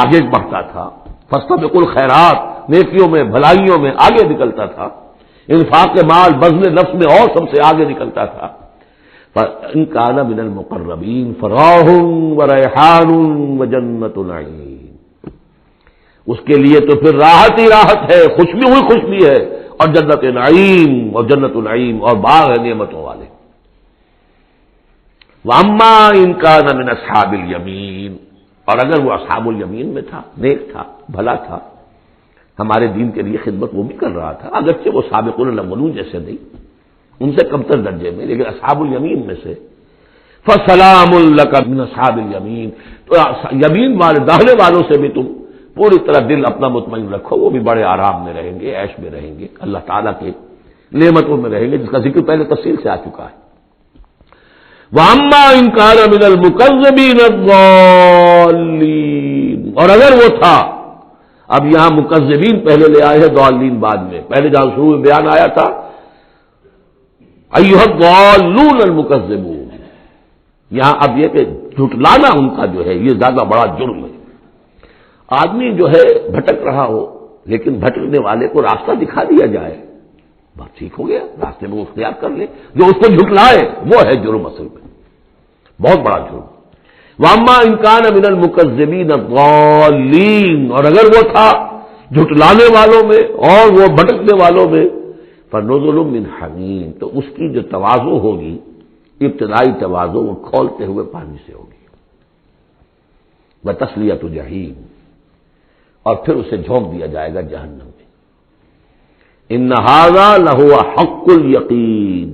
آگے بڑھتا تھا، فاستبقوا الخیرات، نیکیوں میں بھلائیوں میں آگے نکلتا تھا، انفاق مال بذل نفس میں اور سب سے آگے نکلتا تھا. فَإِن كَانَ مِنَ الْمُقَرَّبِينَ فَرَاحٌ وَرَيْحَانٌ وَجَنَّتُ نَعِيمٍ، اس کے لیے تو پھر راحت ہی راحت ہے، خوشبی ہوئی خوشبی ہے، اور جنت نعیم، اور جنت النعیم اور باغ ہے نعمتوں والے. وَأَمَّا إِن كَانَ مِنْ أَصْحَابِ الْيَمِينِ، اور اگر وہ اصحاب الیمین میں تھا، نیک تھا، بھلا تھا، ہمارے دین کے لیے خدمت وہ بھی کر رہا تھا، اگرچہ وہ سابقون الاولون جیسے نہیں، ان سے کمتر درجے میں، لیکن اصحاب الیمین میں سے. فَسَلَامٌ لَّكَ مِنْ أَصْحَابِ الْيَمِينِ، تو یمین والے داہنے والوں سے بھی تم پوری طرح دل اپنا مطمئن رکھو، وہ بھی بڑے آرام میں رہیں گے، عیش میں رہیں گے، اللہ تعالیٰ کے نعمتوں میں رہیں گے، جس کا ذکر پہلے تفصیل سے آ چکا ہے. وَأَمَّا إِن كَانَ مِنَ الْمُكَذِّبِينَ الضَّالِّينَ، اور اگر وہ تھا، اب یہاں مکذبین پہلے لے آئے ہیں، ضالین بعد میں. پہلے جہاں شروع میں بیان آیا تھا ایھا الضالون المکذبون، یہاں اب یہ کہ جھٹلانا ان کا جو ہے یہ زیادہ بڑا جرم ہے. آدمی جو ہے بھٹک رہا ہو، لیکن بھٹکنے والے کو راستہ دکھا دیا جائے، بات ٹھیک ہو گیا، راستے میں وہ اختیار کر لے. جو اس کو جھٹلائے وہ ہے جرم، اصل میں بہت بڑا جرم. وَأَمَّا إِن كَانَ مِنَ الْمُكَذِّبِينَ الضَّالِّينَ، اور اگر وہ تھا جھٹلانے والوں میں اور وہ بھٹکنے والوں میں، فَنُزُلٌ مِّنْ حَمِيمٍ، تو اس کی جو تواضع ہوگی، ابتدائی تواضع، وہ کھولتے ہوئے پانی سے ہوگی. وَتَصْلِيَةُ جَحِيمٍ، اور پھر اسے جھونک دیا جائے گا جہنم میں. إِنَّ هَذَا لَهُوَ حَقُّ الْيَقِينِ،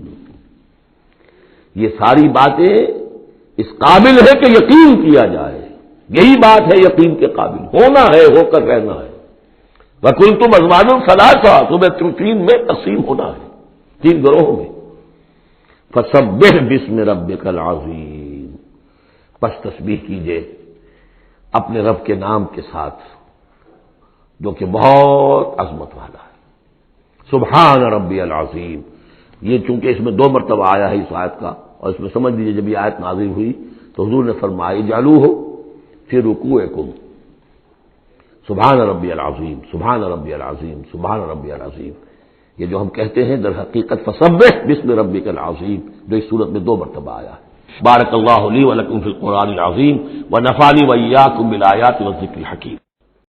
یہ ساری باتیں اس قابل ہے کہ یقین کیا جائے، یہی بات ہے یقین کے قابل، ہونا ہے، ہو کر رہنا ہے. وَكُنْتُمْ أَزْوَاجًا ثَلَاثًا، تمہیں تین میں تقسیم ہونا ہے، تین گروہوں میں۔ فَسَبِّحْ بِاسْمِ رَبِّكَ الْعَظِيمِ، پس تسبیح کیجئے اپنے رب کے نام کے ساتھ جو کہ بہت عظمت والا ہے۔ سبحان ربی العظیم، یہ چونکہ اس میں دو مرتبہ آیا ہے اس آیت کا، اور اس میں سمجھ لیجیے جب یہ آیت نازل ہوئی تو حضور نے فرمایا اجعلوہ فی رکوعکم، سبحان ربی العظیم، سبحان ربی العظیم، سبحان ربی العظیم۔ یہ جو ہم کہتے ہیں در حقیقت فسبح باسم ربک العظیم، جو اس صورت میں دو مرتبہ آیا ہے۔ بارک اللہ لی ولکم فی القرآن العظیم ونفعنی وإیاکم بالآیات والذکر الحکیم۔